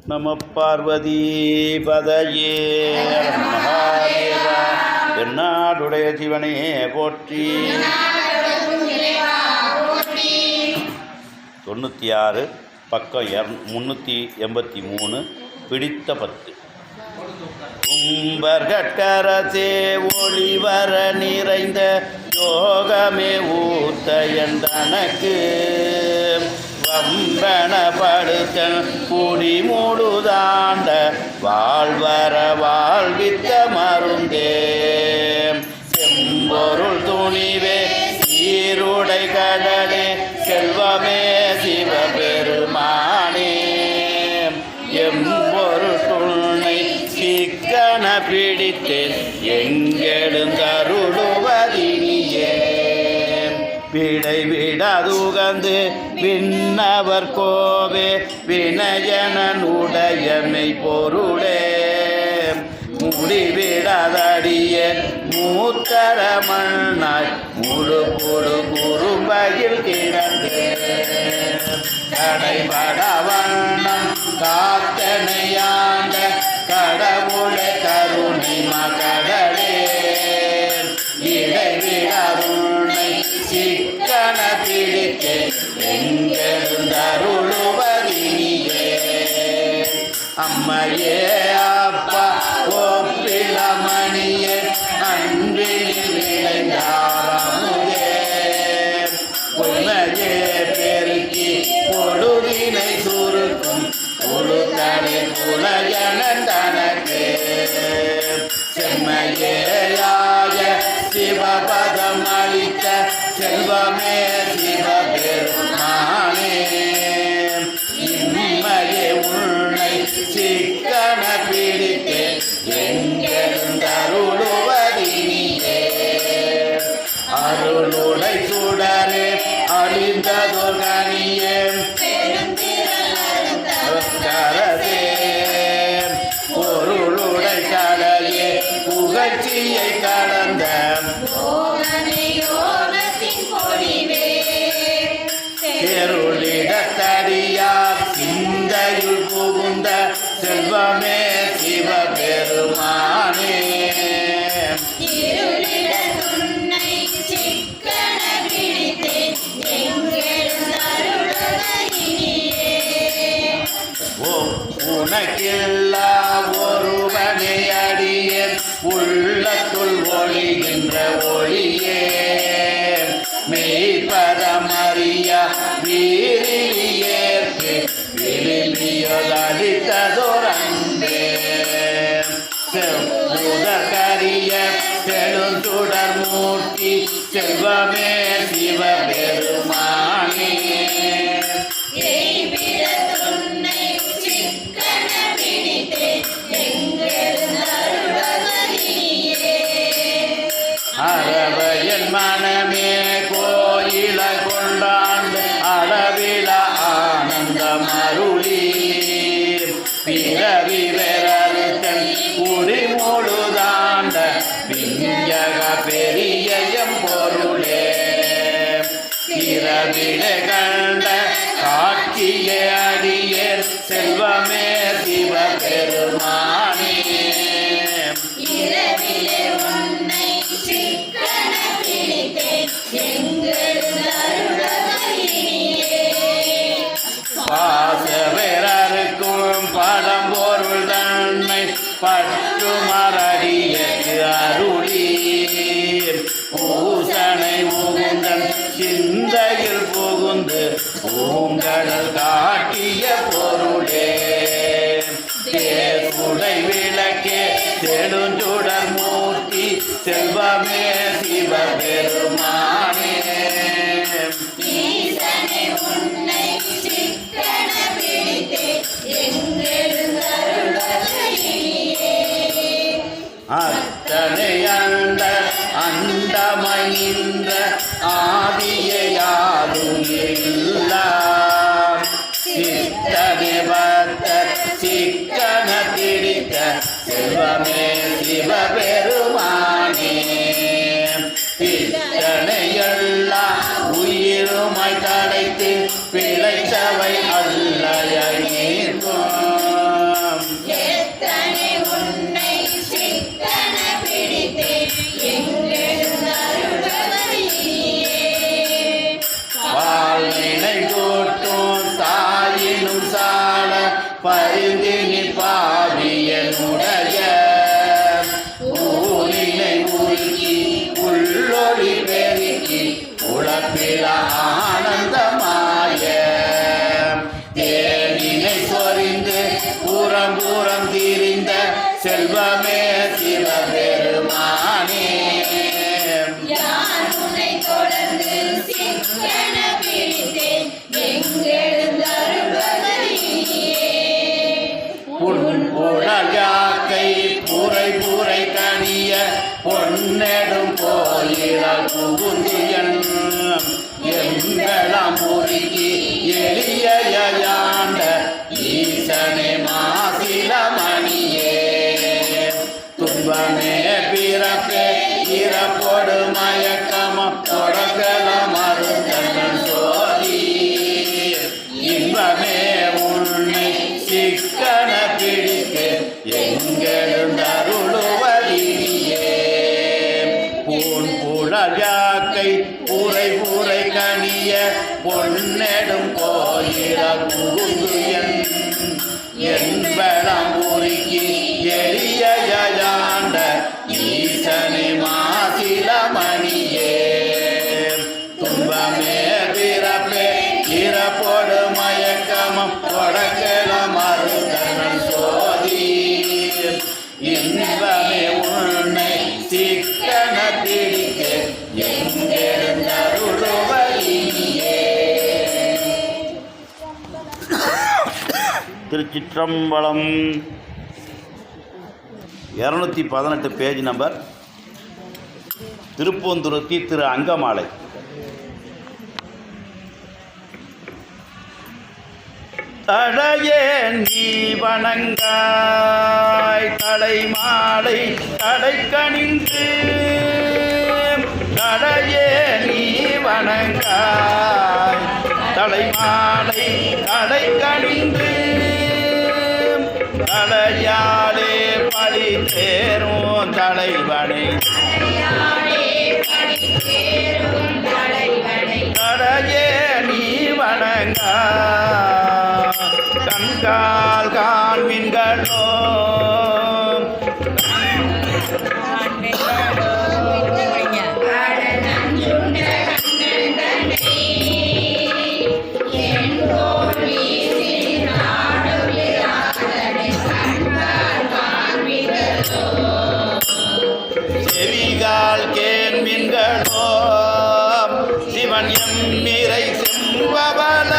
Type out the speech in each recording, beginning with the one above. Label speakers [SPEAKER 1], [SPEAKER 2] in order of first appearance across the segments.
[SPEAKER 1] நம பார்வதி பதையே மகாதேவா. எந்நாடுடைய சிவனே போற்றி. 96 பக்கம் 383 பிடித்த 10. கும்பர்கட்கரசே ஒளிவர நிறைந்த யோகமே ஊத்த என்றனக்கு வம்பனப்படுத்தன் குடி முழுதாண்ட வாழ்வர வாழ்வித்த மருந்தே செம்பொருள் துணிவே சீருடை கடலே செல்வமே சிவபெருமானே எம்பொருள் துணை சிக்கன பிடித்தேன் எங்கெடுந்தருளுவதினியே விடை விடாதுகந்து விண்ணவர் கோவே வினயனுடையமை பொருளே முடிவிடாதடிய மூத்தர மண்ணாய் முழு பொடு குறும்பையில் கிடந்து கடைபட வண்ணம் காத்தனையாண்ட கடவுளை கருணை மகடலே இடைவிடாருணை சிக்கன பிடித்து எங்கெழுந்தருளுவதினியே அம்மையே அப்பா ஒப்பிலமணியே அன்பில் விளைந்தாரமுதே உண்மையே பெருக்கி பொழுதினை சுருக்கும் உழுத்தடை புலயன தனக்கு செம்மையேயாக சிவபதம் அளித்த செல்வமே சிவபெருமானே இம்மையே உன்னை சிக்கன பிடித்து எங்கெழுந்தருளுவதினியே அருளுடை சுடரே அழிந்ததொரு கனியே கரசே பொருளுடை கடலே புகழ்ச்சியை கடந்த தெருளிடத்தடியார் சிந்தையுள் புகுந்த செல்வமே சிவபெருமானே உனக்கில்லா ஒருவனை அடிய உள்ளத்துள் ஒளிகின்ற ஒளியே மெய்பரமறிய வீரிலியேற்கு விரும்பியதளித்ததொரன்பே முதற்கரிய செழுந்துடர் மூர்த்தி செல்வமே சிவபெருமானே அரவையன் மனமே கோயில கொண்டாண்டு அளவில ஆனந்தம் அருளி பிறவி பெறறுத்தன் குடி முழுதாண்ட விஞ்சக பெரியம் பொருளே பிறவில கண்ட காட்சிய அடியர் செல்வமே சிவபெருமானே பாசவரருக்கும் பழம்பொருள் தன்னை பற்றுமரடியக்கு அருளி பூசனை உகுந்தன் சிந்தையில் புகுந்து பூங்கடல் காட்டிய பொருளே தேசுடை விளக்கே செடுஞ்சுடர் மூர்த்தி செல்வமே சிவபெருமானே அத்தனை அண்ட அண்டமைந்த ஆதியாதும் எல்லாம் சித்தனை பத்த சிக்கன பிடித்த செல்வமே சிவபெருமானே இத்தனை எல்லாம் உயிருமாய் தடைத்து பிழைத்தவை அல்ல நீர்க்கும் பரிந்தினி பாவியனுடைய ஊரினை உருக்கி உள்ளொளி பெருக்கி உழப்பில ஆனந்தமாய தேனினை சொரிந்து புறம் புறம் திரிந்த செல்வமே சிவபெருமானே
[SPEAKER 2] தொடர்ந்து சிக்கன பிடித்தேன்
[SPEAKER 1] புழகாக்கை புரை புரை கனிய பொன்னெடும் கோயிலால் புகுந்தியன் எங்களம் முறுக்கி எளியாண்ட ஈசனே மாசிலமணியே துன்பமே பிறப்பே இறப்போடு மயக்கமம் தொடக்கல மறுத்தன் சோதி இன்பமே உன்னை சிக்கன பிடித்து எங்கெழுந்தருளுவதியே பூன் புழகாக்கை புரை புரை கனிய பொன்னெடும் கோயில புகுந்து என்பளம் உருக்கி எளியாண்ட ஈசனை மாசிலமணியே துன்பமே பிறப்பே இறப்போடு மயக்கமம் தொடக்கல மறுத்தனன் சோதி இன்பமே உன்னை சிக்கன பிடிக்க எங்கெழுந்தருளுவதியே. திருச்சிற்றம்பலம். 218 பேஜ் நம்பர். திருப்பூந்துருத்தி திரு அங்கமாலை. தடையே நீ வணங்காய் தலைமாலை தடை கணிந்து தடையே நீ வணங்காய் தலைமாலை தடை கணிந்து தலையாலே பழி தேரும் தலைவனை தடையே நீ வணங்கா கண்கால் காண்மின்களோ செவிகால் கேள்மின்களோ சிவன் எம்மிரை செம்பவன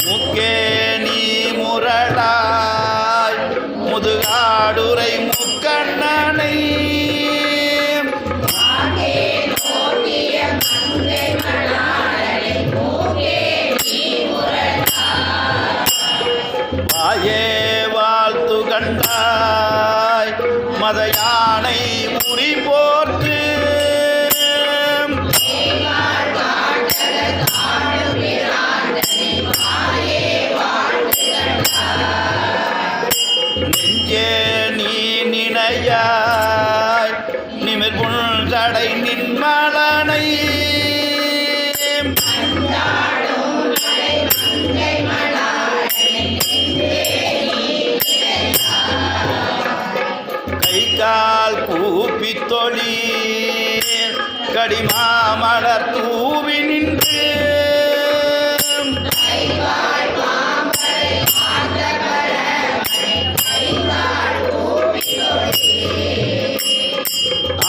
[SPEAKER 1] முக்கே நீ முரடாய் முதுகாடுரை முக்கண்ணனை வாயே வாழ்த்து கண்டாய் மத யானை முறி போர்த்து நெஞ்சே நீ நினையாய் நிமிர் புன்சடை நின்மலனை கைகால் கூப்பி தொழீர் கடிமாமலர் தூவி நின்று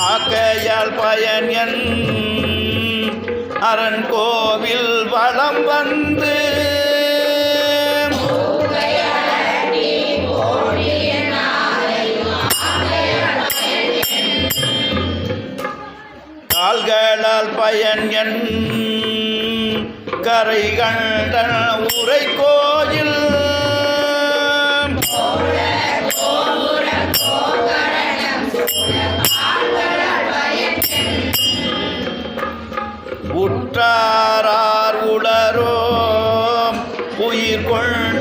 [SPEAKER 1] ஆக்கையால் பயன் என் அரண் கோவில் வளம் வந்து கால்களால் பயன் என் கரை கண்ட உரை கோயில் உற்றார் உளரோ உயிர் கொண்ட